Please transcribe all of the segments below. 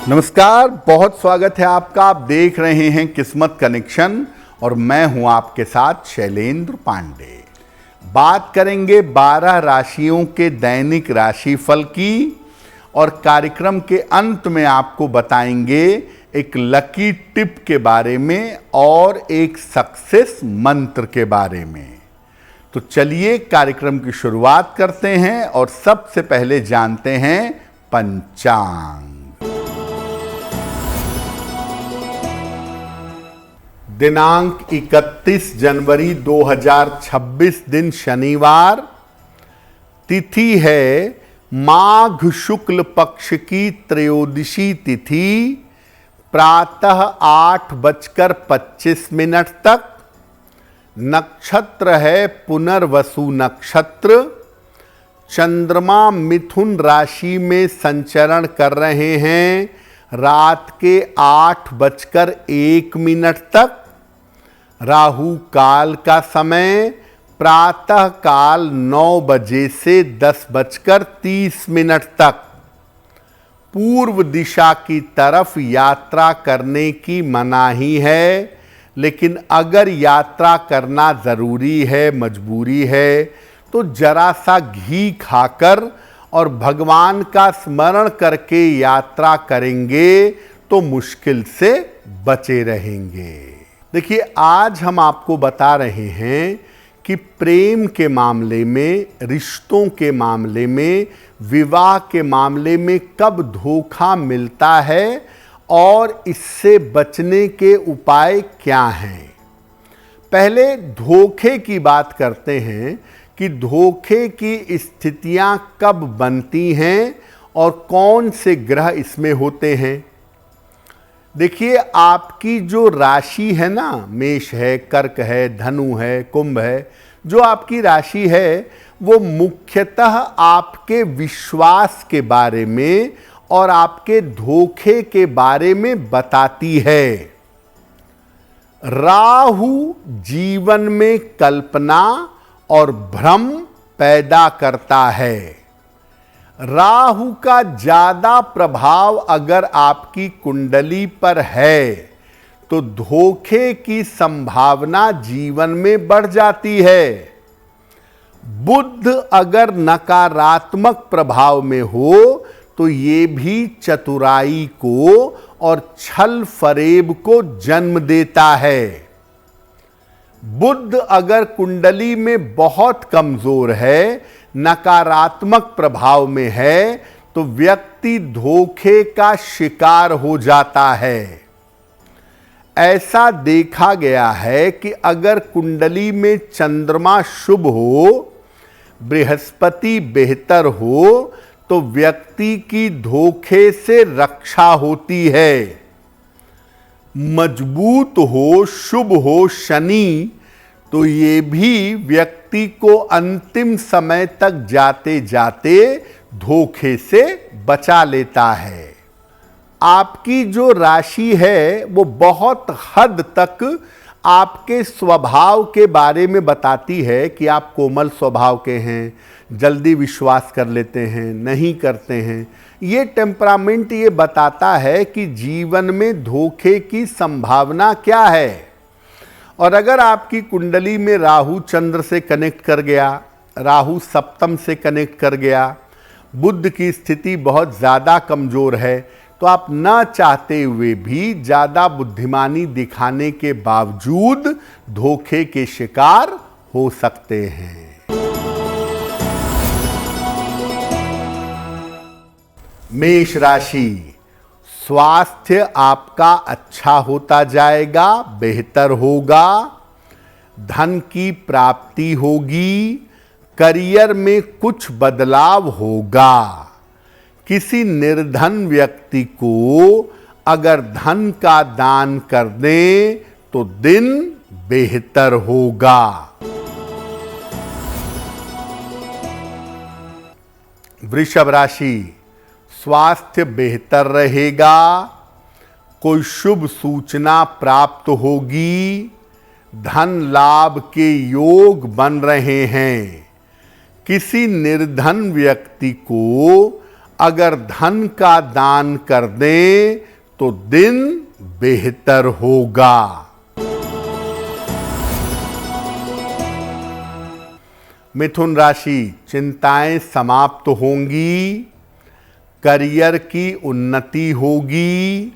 नमस्कार, बहुत स्वागत है आपका। आप देख रहे हैं किस्मत कनेक्शन और मैं हूं आपके साथ शैलेंद्र पांडे। बात करेंगे 12 राशियों के दैनिक राशिफल की और कार्यक्रम के अंत में आपको बताएंगे एक लकी टिप के बारे में और एक सक्सेस मंत्र के बारे में। तो चलिए कार्यक्रम की शुरुआत करते हैं और सबसे पहले जानते हैं पंचांग। दिनांक 31 जनवरी 2026 दिन शनिवार, तिथि है माघ शुक्ल पक्ष की त्रयोदशी तिथि, प्रातः 8:25 तक। नक्षत्र है पुनर्वसु नक्षत्र। चंद्रमा मिथुन राशि में संचरण कर रहे हैं रात के 8:01 तक। राहु काल का समय प्रातः काल 9 बजे से 10:30 तक। पूर्व दिशा की तरफ यात्रा करने की मनाही है, लेकिन अगर यात्रा करना ज़रूरी है, मजबूरी है, तो जरा सा घी खाकर और भगवान का स्मरण करके यात्रा करेंगे तो मुश्किल से बचे रहेंगे। देखिए, आज हम आपको बता रहे हैं कि प्रेम के मामले में, रिश्तों के मामले में, विवाह के मामले में कब धोखा मिलता है और इससे बचने के उपाय क्या हैं। पहले धोखे की बात करते हैं कि धोखे की स्थितियां कब बनती हैं और कौन से ग्रह इसमें होते हैं। देखिए, आपकी जो राशि है ना, मेष है, कर्क है, धनु है, कुंभ है, जो आपकी राशि है वो मुख्यतः आपके विश्वास के बारे में और आपके धोखे के बारे में बताती है। राहु जीवन में कल्पना और भ्रम पैदा करता है। राहु का ज्यादा प्रभाव अगर आपकी कुंडली पर है तो धोखे की संभावना जीवन में बढ़ जाती है। बुध अगर नकारात्मक प्रभाव में हो तो ये भी चतुराई को और छल फरेब को जन्म देता है। बुध अगर कुंडली में बहुत कमजोर है, नकारात्मक प्रभाव में है, तो व्यक्ति धोखे का शिकार हो जाता है। ऐसा देखा गया है कि अगर कुंडली में चंद्रमा शुभ हो, बृहस्पति बेहतर हो, तो व्यक्ति की धोखे से रक्षा होती है। मजबूत हो, शुभ हो शनि, तो ये भी व्यक्ति को अंतिम समय तक जाते जाते धोखे से बचा लेता है। आपकी जो राशि है वो बहुत हद तक आपके स्वभाव के बारे में बताती है कि आप कोमल स्वभाव के हैं, जल्दी विश्वास कर लेते हैं, नहीं करते हैं। ये टेम्परामेंट ये बताता है कि जीवन में धोखे की संभावना क्या है। और अगर आपकी कुंडली में राहु चंद्र से कनेक्ट कर गया, राहु सप्तम से कनेक्ट कर गया, बुध की स्थिति बहुत ज़्यादा कमज़ोर है, तो आप न चाहते हुए भी ज़्यादा बुद्धिमानी दिखाने के बावजूद धोखे के शिकार हो सकते हैं। मेष राशि, स्वास्थ्य आपका अच्छा होता जाएगा, बेहतर होगा। धन की प्राप्ति होगी। करियर में कुछ बदलाव होगा। किसी निर्धन व्यक्ति को अगर धन का दान कर दें तो दिन बेहतर होगा। वृषभ राशि, स्वास्थ्य बेहतर रहेगा। कोई शुभ सूचना प्राप्त होगी। धन लाभ के योग बन रहे हैं। किसी निर्धन व्यक्ति को अगर धन का दान कर दें तो दिन बेहतर होगा। मिथुन राशि, चिंताएं समाप्त होंगी, करियर की उन्नति होगी,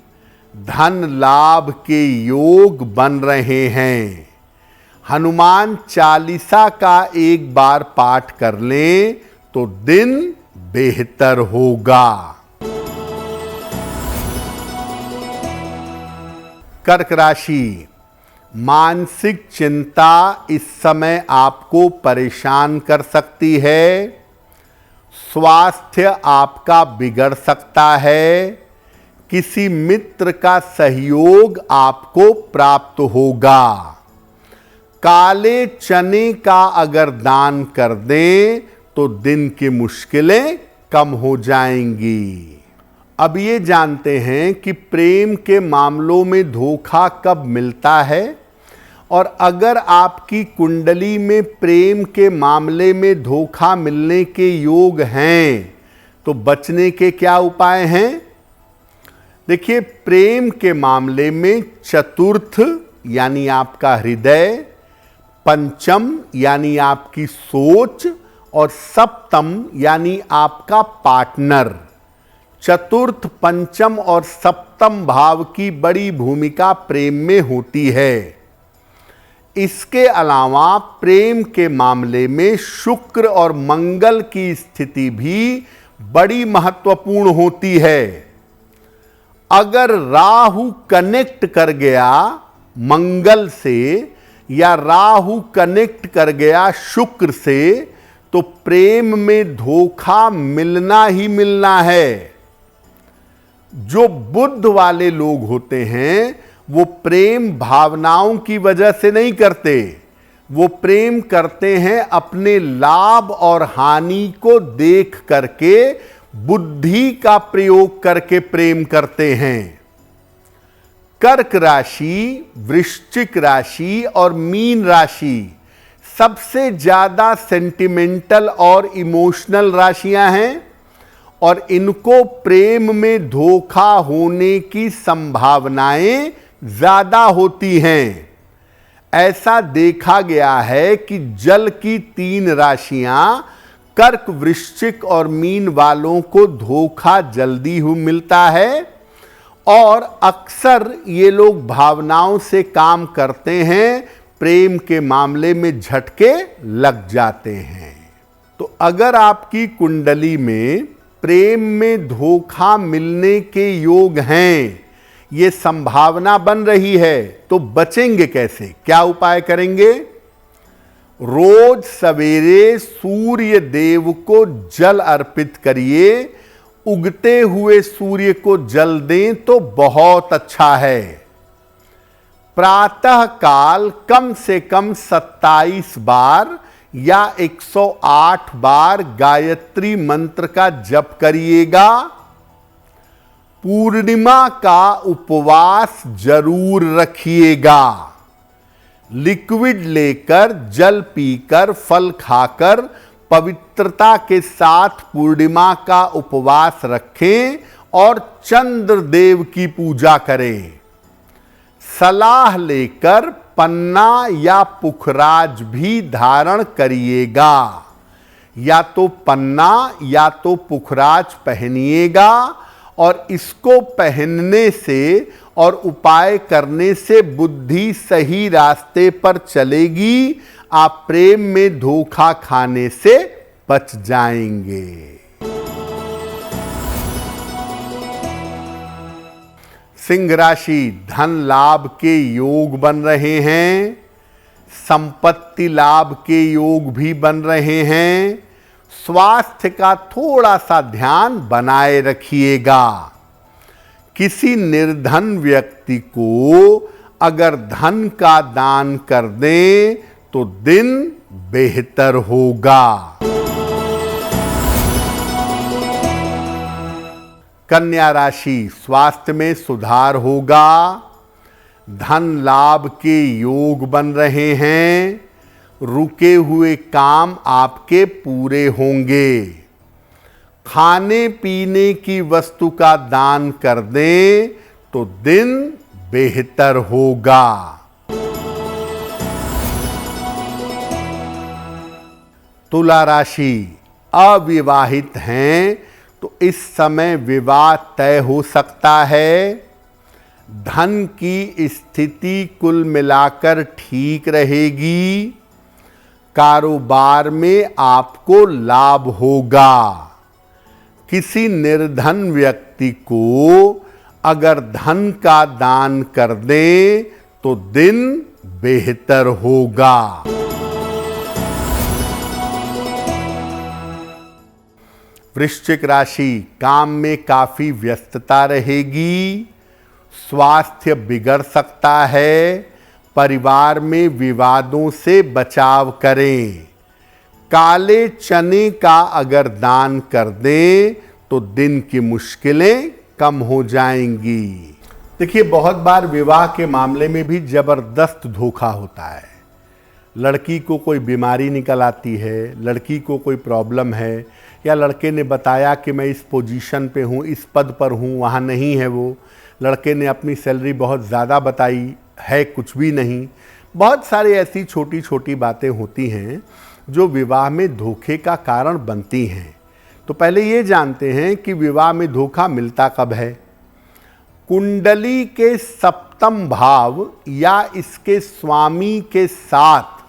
धन लाभ के योग बन रहे हैं। हनुमान चालीसा का एक बार पाठ कर लें तो दिन बेहतर होगा। कर्क राशि, मानसिक चिंता इस समय आपको परेशान कर सकती है। स्वास्थ्य आपका बिगड़ सकता है। किसी मित्र का सहयोग आपको प्राप्त होगा। काले चने का अगर दान कर दें तो दिन की मुश्किलें कम हो जाएंगी। अब ये जानते हैं कि प्रेम के मामलों में धोखा कब मिलता है, और अगर आपकी कुंडली में प्रेम के मामले में धोखा मिलने के योग हैं तो बचने के क्या उपाय हैं। देखिए, प्रेम के मामले में चतुर्थ यानी आपका हृदय, पंचम यानी आपकी सोच, और सप्तम यानी आपका पार्टनर, चतुर्थ, पंचम और सप्तम भाव की बड़ी भूमिका प्रेम में होती है। इसके अलावा प्रेम के मामले में शुक्र और मंगल की स्थिति भी बड़ी महत्वपूर्ण होती है। अगर राहु कनेक्ट कर गया मंगल से या राहु कनेक्ट कर गया शुक्र से तो प्रेम में धोखा मिलना ही मिलना है। जो बुद्ध वाले लोग होते हैं वो प्रेम भावनाओं की वजह से नहीं करते, वो प्रेम करते हैं अपने लाभ और हानि को देख करके, बुद्धि का प्रयोग करके प्रेम करते हैं। कर्क राशि, वृश्चिक राशि और मीन राशि सबसे ज्यादा सेंटिमेंटल और इमोशनल राशियां हैं, और इनको प्रेम में धोखा होने की संभावनाएं ज्यादा होती हैं। ऐसा देखा गया है कि जल की 3 राशियां कर्क, वृश्चिक और मीन वालों को धोखा जल्दी ही मिलता है, और अक्सर ये लोग भावनाओं से काम करते हैं, प्रेम के मामले में झटके लग जाते हैं। तो अगर आपकी कुंडली में प्रेम में धोखा मिलने के योग हैं, ये संभावना बन रही है, तो बचेंगे कैसे, क्या उपाय करेंगे। रोज सवेरे सूर्य देव को जल अर्पित करिए, उगते हुए सूर्य को जल दें तो बहुत अच्छा है। प्रातः काल कम से कम 27 बार या 108 बार गायत्री मंत्र का जप करिएगा। पूर्णिमा का उपवास जरूर रखिएगा। लिक्विड लेकर, जल पीकर, फल खाकर पवित्रता के साथ पूर्णिमा का उपवास रखें और चंद्र देव की पूजा करें। सलाह लेकर पन्ना या पुखराज भी धारण करिएगा। या तो पन्ना या तो पुखराज पहनिएगा, और इसको पहनने से और उपाय करने से बुद्धि सही रास्ते पर चलेगी, आप प्रेम में धोखा खाने से बच जाएंगे। सिंह राशि, धन लाभ के योग बन रहे हैं, संपत्ति लाभ के योग भी बन रहे हैं। स्वास्थ्य का थोड़ा सा ध्यान बनाए रखिएगा। किसी निर्धन व्यक्ति को अगर धन का दान कर दें तो दिन बेहतर होगा। कन्या राशि, स्वास्थ्य में सुधार होगा, धन लाभ के योग बन रहे हैं, रुके हुए काम आपके पूरे होंगे। खाने पीने की वस्तु का दान कर दें तो दिन बेहतर होगा। तुला राशि, अविवाहित हैं तो इस समय विवाह तय हो सकता है। धन की स्थिति कुल मिलाकर ठीक रहेगी। कारोबार में आपको लाभ होगा। किसी निर्धन व्यक्ति को अगर धन का दान कर दें तो दिन बेहतर होगा। वृश्चिक राशि, काम में काफी व्यस्तता रहेगी। स्वास्थ्य बिगड़ सकता है। परिवार में विवादों से बचाव करें। काले चने का अगर दान कर दें तो दिन की मुश्किलें कम हो जाएंगी। देखिए, बहुत बार विवाह के मामले में भी जबरदस्त धोखा होता है। लड़की को कोई बीमारी निकल आती है, लड़की को कोई प्रॉब्लम है, या लड़के ने बताया कि मैं इस पोजीशन पे हूँ, इस पद पर हूँ, वहाँ नहीं है वो। लड़के ने अपनी सैलरी बहुत ज़्यादा बताई, है कुछ भी नहीं। बहुत सारी ऐसी छोटी छोटी बातें होती हैं जो विवाह में धोखे का कारण बनती हैं। तो पहले ये जानते हैं कि विवाह में धोखा मिलता कब है। कुंडली के सप्तम भाव या इसके स्वामी के साथ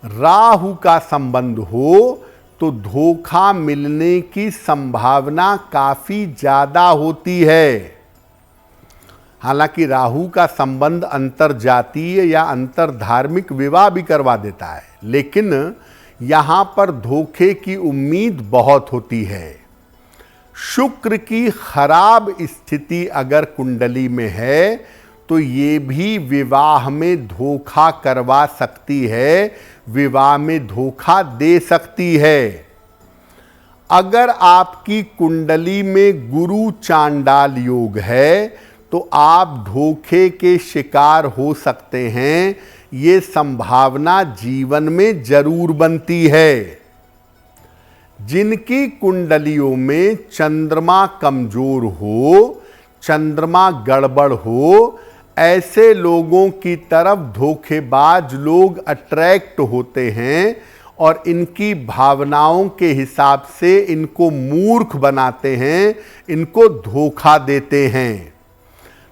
राहु का संबंध हो तो धोखा मिलने की संभावना काफी ज्यादा होती है। हालांकि राहु का संबंध अंतर जातीय या अंतर धार्मिक विवाह भी करवा देता है, लेकिन यहां पर धोखे की उम्मीद बहुत होती है। शुक्र की खराब स्थिति अगर कुंडली में है तो ये भी विवाह में धोखा करवा सकती है, विवाह में धोखा दे सकती है। अगर आपकी कुंडली में गुरु चांडाल योग है तो आप धोखे के शिकार हो सकते हैं। ये संभावना जीवन में जरूर बनती है। जिनकी कुंडलियों में चंद्रमा कमजोर हो, चंद्रमा गड़बड़ हो, ऐसे लोगों की तरफ धोखेबाज लोग अट्रैक्ट होते हैं और इनकी भावनाओं के हिसाब से इनको मूर्ख बनाते हैं, इनको धोखा देते हैं।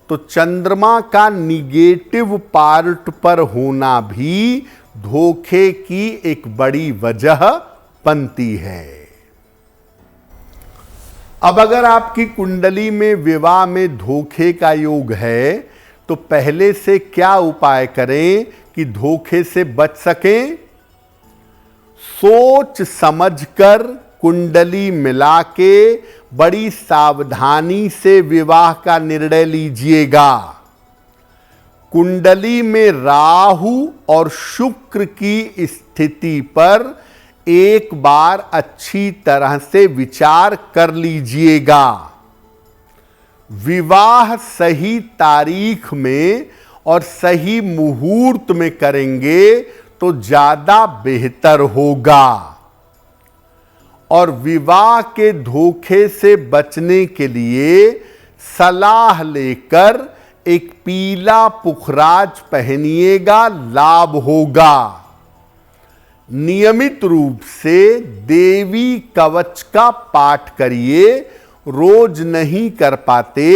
तो चंद्रमा का निगेटिव पार्ट पर होना भी धोखे की एक बड़ी वजह बनती है। अब अगर आपकी कुंडली में विवाह में धोखे का योग है तो पहले से क्या उपाय करें कि धोखे से बच सकें। सोच समझकर कुंडली मिला के बड़ी सावधानी से विवाह का निर्णय लीजिएगा। कुंडली में राहु और शुक्र की स्थिति पर एक बार अच्छी तरह से विचार कर लीजिएगा। विवाह सही तारीख में और सही मुहूर्त में करेंगे तो ज्यादा बेहतर होगा। और विवाह के धोखे से बचने के लिए सलाह लेकर एक पीला पुखराज पहनिएगा, लाभ होगा। नियमित रूप से देवी कवच का पाठ करिए। रोज नहीं कर पाते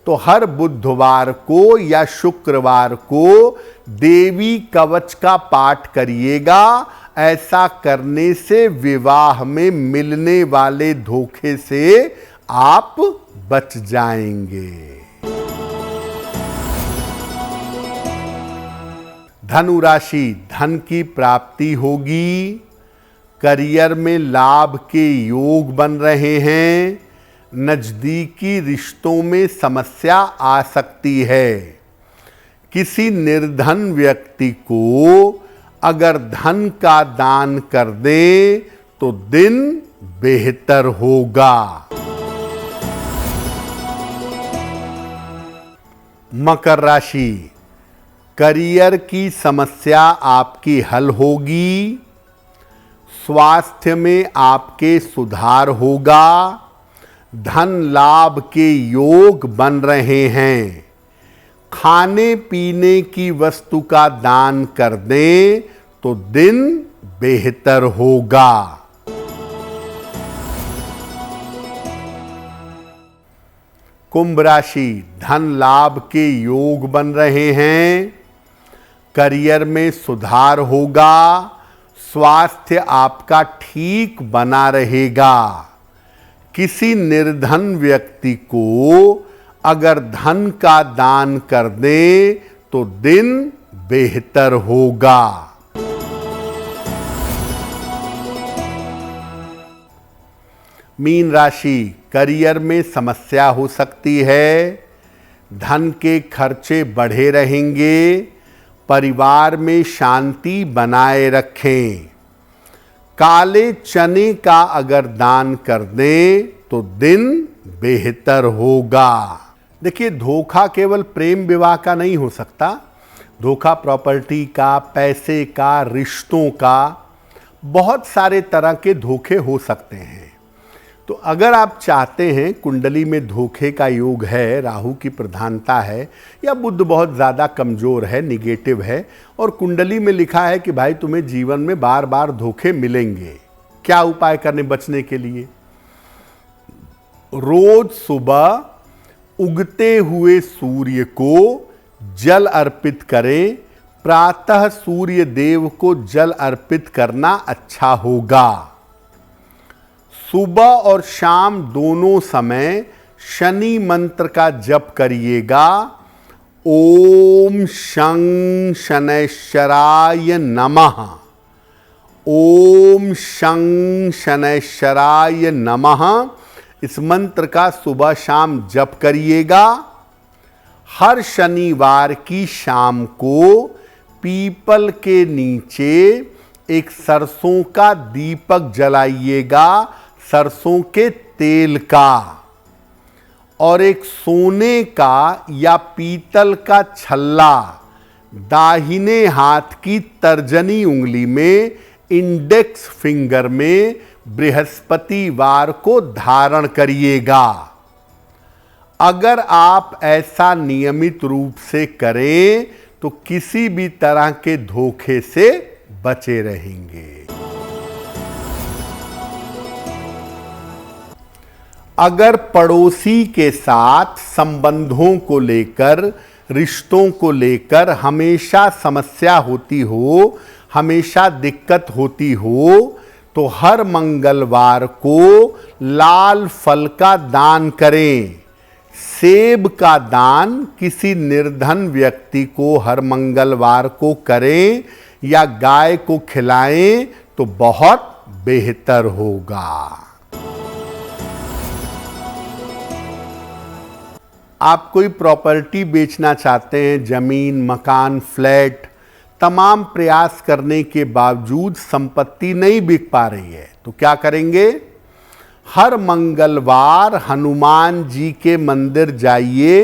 तो हर बुधवार को या शुक्रवार को देवी कवच का पाठ करिएगा। ऐसा करने से विवाह में मिलने वाले धोखे से आप बच जाएंगे। धनु राशि, धन की प्राप्ति होगी। करियर में लाभ के योग बन रहे हैं। नजदीकी रिश्तों में समस्या आ सकती है। किसी निर्धन व्यक्ति को अगर धन का दान कर दें तो दिन बेहतर होगा। मकर राशि, करियर की समस्या आपकी हल होगी। स्वास्थ्य में आपके सुधार होगा। धन लाभ के योग बन रहे हैं। खाने पीने की वस्तु का दान कर दें तो दिन बेहतर होगा। कुंभ राशि, धन लाभ के योग बन रहे हैं। करियर में सुधार होगा। स्वास्थ्य आपका ठीक बना रहेगा। किसी निर्धन व्यक्ति को अगर धन का दान कर दें तो दिन बेहतर होगा। मीन राशि, करियर में समस्या हो सकती है। धन के खर्चे बढ़े रहेंगे। परिवार में शांति बनाए रखें। काले चने का अगर दान कर दें तो दिन बेहतर होगा। देखिए, धोखा केवल प्रेम विवाह का नहीं हो सकता। धोखा प्रॉपर्टी का, पैसे का, रिश्तों का, बहुत सारे तरह के धोखे हो सकते हैं। तो अगर आप चाहते हैं, कुंडली में धोखे का योग है, राहु की प्रधानता है, या बुध बहुत ज़्यादा कमज़ोर है, निगेटिव है, और कुंडली में लिखा है कि भाई तुम्हें जीवन में बार बार धोखे मिलेंगे, क्या उपाय करने बचने के लिए? रोज सुबह उगते हुए सूर्य को जल अर्पित करें। प्रातः सूर्य देव को जल अर्पित करना अच्छा होगा। सुबह और शाम दोनों समय शनि मंत्र का जप करिएगा। ओम शं शनैश्चराय नमः। ओम शं शनैश्चराय नमः। इस मंत्र का सुबह शाम जप करिएगा। हर शनिवार की शाम को पीपल के नीचे एक सरसों का दीपक जलाइएगा, सरसों के तेल का, और एक सोने का या पीतल का छल्ला दाहिने हाथ की तर्जनी उंगली में, इंडेक्स फिंगर में बृहस्पतिवार को धारण करिएगा। अगर आप ऐसा नियमित रूप से करें तो किसी भी तरह के धोखे से बचे रहेंगे। अगर पड़ोसी के साथ संबंधों को लेकर, रिश्तों को लेकर हमेशा समस्या होती हो, हमेशा दिक्कत होती हो, तो हर मंगलवार को लाल फल का दान करें। सेब का दान किसी निर्धन व्यक्ति को हर मंगलवार को करें या गाय को खिलाएं तो बहुत बेहतर होगा। आप कोई प्रॉपर्टी बेचना चाहते हैं, जमीन, मकान, फ्लैट, तमाम प्रयास करने के बावजूद संपत्ति नहीं बिक पा रही है, तो क्या करेंगे? हर मंगलवार हनुमान जी के मंदिर जाइए,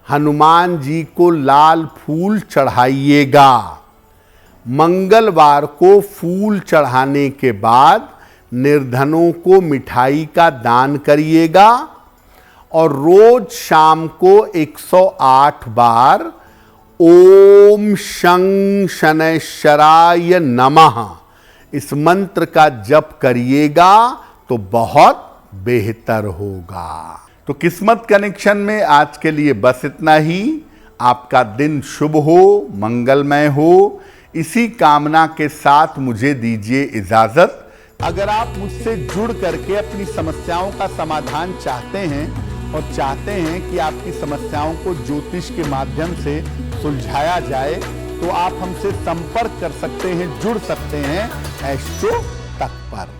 हनुमान जी को लाल फूल चढ़ाइएगा। मंगलवार को फूल चढ़ाने के बाद निर्धनों को मिठाई का दान करिएगा और रोज शाम को 108 बार ओम शं शनैश्चराय नमः इस मंत्र का जप करिएगा तो बहुत बेहतर होगा। तो किस्मत कनेक्शन में आज के लिए बस इतना ही। आपका दिन शुभ हो, मंगलमय हो, इसी कामना के साथ मुझे दीजिए इजाजत। अगर आप मुझसे जुड़ करके अपनी समस्याओं का समाधान चाहते हैं और चाहते हैं कि आपकी समस्याओं को ज्योतिष के माध्यम से सुलझाया जाए, तो आप हमसे संपर्क कर सकते हैं, जुड़ सकते हैं एस्ट्रो तक पर।